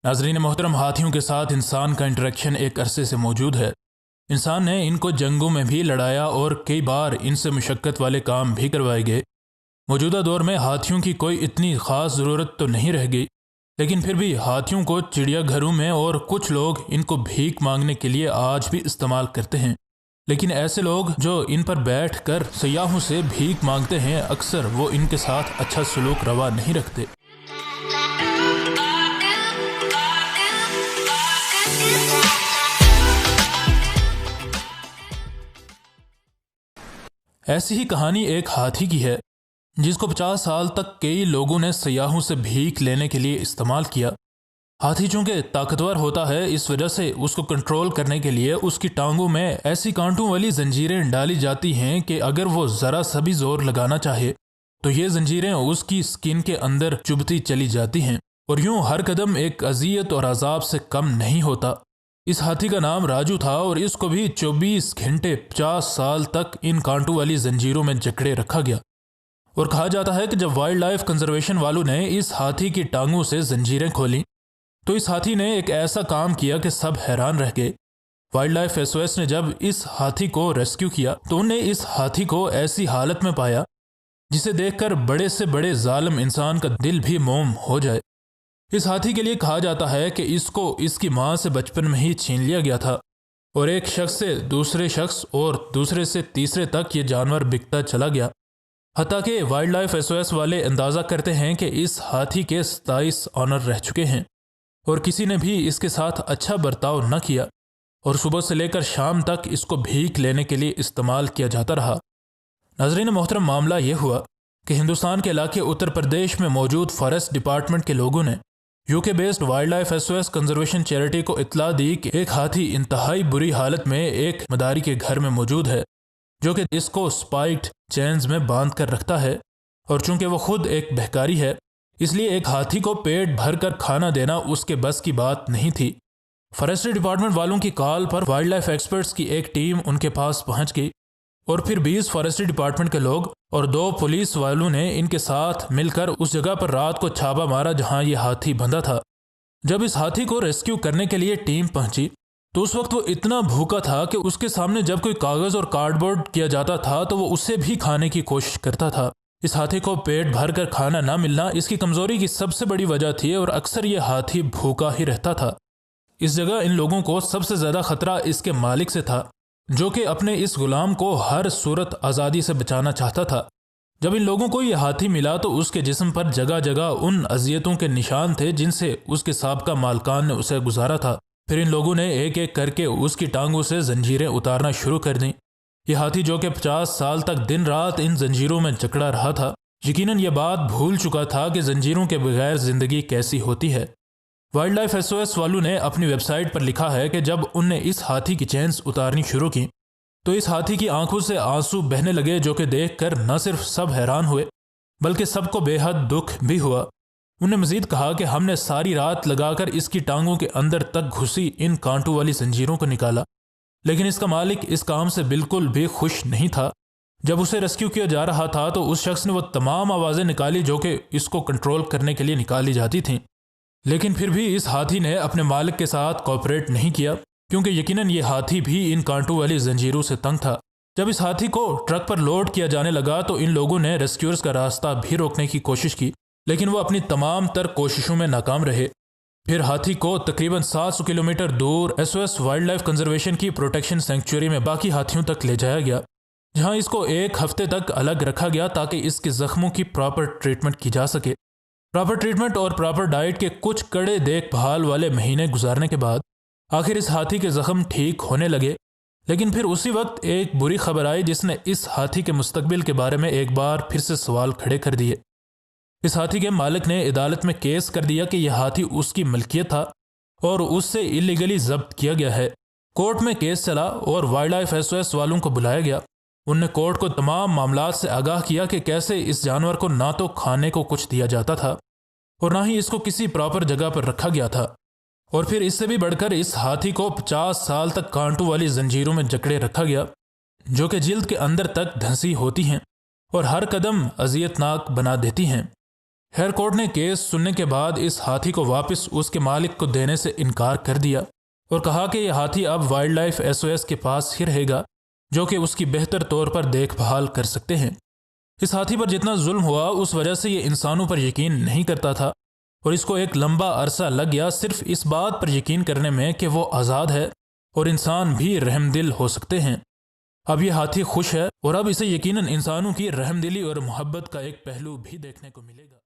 ناظرین محترم، ہاتھیوں کے ساتھ انسان کا انٹریکشن ایک عرصے سے موجود ہے۔ انسان نے ان کو جنگوں میں بھی لڑایا اور کئی بار ان سے مشقت والے کام بھی کروائے گئے۔ موجودہ دور میں ہاتھیوں کی کوئی اتنی خاص ضرورت تو نہیں رہ گئی، لیکن پھر بھی ہاتھیوں کو چڑیا گھروں میں اور کچھ لوگ ان کو بھیک مانگنے کے لیے آج بھی استعمال کرتے ہیں۔ لیکن ایسے لوگ جو ان پر بیٹھ کر سیاحوں سے بھیک مانگتے ہیں، اکثر وہ ان کے ساتھ اچھا سلوک روا نہیں رکھتے۔ ایسی ہی کہانی ایک ہاتھی کی ہے جس کو 50 سال تک کئی لوگوں نے سیاحوں سے بھیک لینے کے لیے استعمال کیا۔ ہاتھی چونکہ طاقتور ہوتا ہے، اس وجہ سے اس کو کنٹرول کرنے کے لیے اس کی ٹانگوں میں ایسی کانٹوں والی زنجیریں ڈالی جاتی ہیں کہ اگر وہ ذرا سا بھی زور لگانا چاہے تو یہ زنجیریں اس کی سکن کے اندر چبھتی چلی جاتی ہیں، اور یوں ہر قدم ایک اذیت اور عذاب سے کم نہیں ہوتا۔ اس ہاتھی کا نام راجو تھا اور اس کو بھی 24 گھنٹے 50 سال تک ان کانٹوں والی زنجیروں میں جکڑے رکھا گیا۔ اور کہا جاتا ہے کہ جب وائلڈ لائف کنزرویشن والوں نے اس ہاتھی کی ٹانگوں سے زنجیریں کھولیں تو اس ہاتھی نے ایک ایسا کام کیا کہ سب حیران رہ گئے۔ وائلڈ لائف SOS نے جب اس ہاتھی کو ریسکیو کیا تو انہوں نے اس ہاتھی کو ایسی حالت میں پایا جسے دیکھ کر بڑے سے بڑے ظالم انسان کا دل بھی موم ہو جائے۔ اس ہاتھی کے لیے کہا جاتا ہے کہ اس کو اس کی ماں سے بچپن میں ہی چھین لیا گیا تھا، اور ایک شخص سے دوسرے شخص اور دوسرے سے تیسرے تک یہ جانور بکتا چلا گیا، حتیٰ کہ وائلڈ لائف SOS والے اندازہ کرتے ہیں کہ اس ہاتھی کے 27 آنر رہ چکے ہیں، اور کسی نے بھی اس کے ساتھ اچھا برتاؤ نہ کیا، اور صبح سے لے کر شام تک اس کو بھیک لینے کے لیے استعمال کیا جاتا رہا۔ ناظرین محترم، معاملہ یہ ہوا کہ ہندوستان کے علاقے اتر پردیش میں موجود فارسٹ ڈپارٹمنٹ کے لوگوں نے UK based wild life SOS conservation charity کو اطلاع دی کہ ایک ہاتھی انتہائی بری حالت میں ایک مداری کے گھر میں موجود ہے، جو کہ اس کو سپائکڈ چینز میں باندھ کر رکھتا ہے، اور چونکہ وہ خود ایک بہکاری ہے اس لیے ایک ہاتھی کو پیٹ بھر کر کھانا دینا اس کے بس کی بات نہیں تھی۔ فارسٹری ڈپارٹمنٹ والوں کی کال پر وائلڈ لائف ایکسپرٹس کی ایک ٹیم ان کے پاس پہنچ گئی، اور پھر 20 فارسٹری ڈپارٹمنٹ کے لوگ اور 2 پولیس والوں نے ان کے ساتھ مل کر اس جگہ پر رات کو چھاپا مارا جہاں یہ ہاتھی بندھا تھا۔ جب اس ہاتھی کو ریسکیو کرنے کے لیے ٹیم پہنچی تو اس وقت وہ اتنا بھوکا تھا کہ اس کے سامنے جب کوئی کاغذ اور کارڈ بورڈ کیا جاتا تھا تو وہ اسے بھی کھانے کی کوشش کرتا تھا۔ اس ہاتھی کو پیٹ بھر کر کھانا نہ ملنا اس کی کمزوری کی سب سے بڑی وجہ تھی، اور اکثر یہ ہاتھی بھوکا ہی رہتا تھا۔ اس جگہ ان لوگوں کو سب سے زیادہ خطرہ اس کے مالک سے تھا، جو کہ اپنے اس غلام کو ہر صورت آزادی سے بچانا چاہتا تھا۔ جب ان لوگوں کو یہ ہاتھی ملا تو اس کے جسم پر جگہ جگہ ان اذیتوں کے نشان تھے جن سے اس کے سابقہ مالکان نے اسے گزارا تھا۔ پھر ان لوگوں نے ایک ایک کر کے اس کی ٹانگوں سے زنجیریں اتارنا شروع کر دیں۔ یہ ہاتھی جو کہ 50 سال تک دن رات ان زنجیروں میں جکڑا رہا تھا، یقیناً یہ بات بھول چکا تھا کہ زنجیروں کے بغیر زندگی کیسی ہوتی ہے۔ وائلڈ لائف SOS والوں نے اپنی ویب سائٹ پر لکھا ہے کہ جب ان نے اس ہاتھی کی چینز اتارنی شروع کی تو اس ہاتھی کی آنکھوں سے آنسو بہنے لگے، جو کہ دیکھ کر نہ صرف سب حیران ہوئے بلکہ سب کو بے حد دکھ بھی ہوا۔ انہوں نے مزید کہا کہ ہم نے ساری رات لگا کر اس کی ٹانگوں کے اندر تک گھسی ان کانٹوں والی زنجیروں کو نکالا، لیکن اس کا مالک اس کام سے بالکل بھی خوش نہیں تھا۔ جب اسے ریسکیو کیا جا رہا تھا تو اس شخص نے وہ تمام آوازیں نکالی جو کہ اس کو کنٹرول کرنے کے لیے نکالی جاتی تھیں، لیکن پھر بھی اس ہاتھی نے اپنے مالک کے ساتھ کوآپریٹ نہیں کیا، کیونکہ یقیناً یہ ہاتھی بھی ان کانٹوں والی زنجیروں سے تنگ تھا۔ جب اس ہاتھی کو ٹرک پر لوڈ کیا جانے لگا تو ان لوگوں نے ریسکیورز کا راستہ بھی روکنے کی کوشش کی، لیکن وہ اپنی تمام تر کوششوں میں ناکام رہے۔ پھر ہاتھی کو تقریباً 700 کلومیٹر دور SOS وائلڈ لائف کنزرویشن کی پروٹیکشن سینکچوری میں باقی ہاتھیوں تک لے جایا گیا، جہاں اس کو 1 ہفتے تک الگ رکھا گیا تاکہ اس کے زخموں کی پراپر ٹریٹمنٹ کی جا سکے۔ پراپر ٹریٹمنٹ اور پراپر ڈائٹ کے کچھ کڑے دیکھ بھال والے مہینے گزارنے کے بعد آخر اس ہاتھی کے زخم ٹھیک ہونے لگے، لیکن پھر اسی وقت ایک بری خبر آئی جس نے اس ہاتھی کے مستقبل کے بارے میں ایک بار پھر سے سوال کھڑے کر دیے۔ اس ہاتھی کے مالک نے عدالت میں کیس کر دیا کہ یہ ہاتھی اس کی ملکیت تھا اور اس سے اللیگلی ضبط کیا گیا ہے۔ کورٹ میں کیس چلا اور وائلڈ لائف SOS والوں کو بلایا گیا۔ انہوں نے کورٹ کو تمام معاملات سے آگاہ کیا کہ کیسے اس جانور کو نہ تو کھانے کو کچھ دیا جاتا تھا اور نہ ہی اس کو کسی پراپر جگہ پر رکھا گیا تھا، اور پھر اس سے بھی بڑھ کر اس ہاتھی کو 50 سال تک کانٹوں والی زنجیروں میں جکڑے رکھا گیا، جو کہ جلد کے اندر تک دھنسی ہوتی ہیں اور ہر قدم اذیت ناک بنا دیتی ہیں۔ خیر کورٹ نے کیس سننے کے بعد اس ہاتھی کو واپس اس کے مالک کو دینے سے انکار کر دیا اور کہا کہ یہ ہاتھی اب وائلڈ لائف SOS کے پاس ہی رہے گا، جو کہ اس کی بہتر طور پر دیکھ بھال کر سکتے ہیں۔ اس ہاتھی پر جتنا ظلم ہوا اس وجہ سے یہ انسانوں پر یقین نہیں کرتا تھا، اور اس کو ایک لمبا عرصہ لگ گیا صرف اس بات پر یقین کرنے میں کہ وہ آزاد ہے اور انسان بھی رحم دل ہو سکتے ہیں۔ اب یہ ہاتھی خوش ہے اور اب اسے یقیناً انسانوں کی رحم دلی اور محبت کا ایک پہلو بھی دیکھنے کو ملے گا۔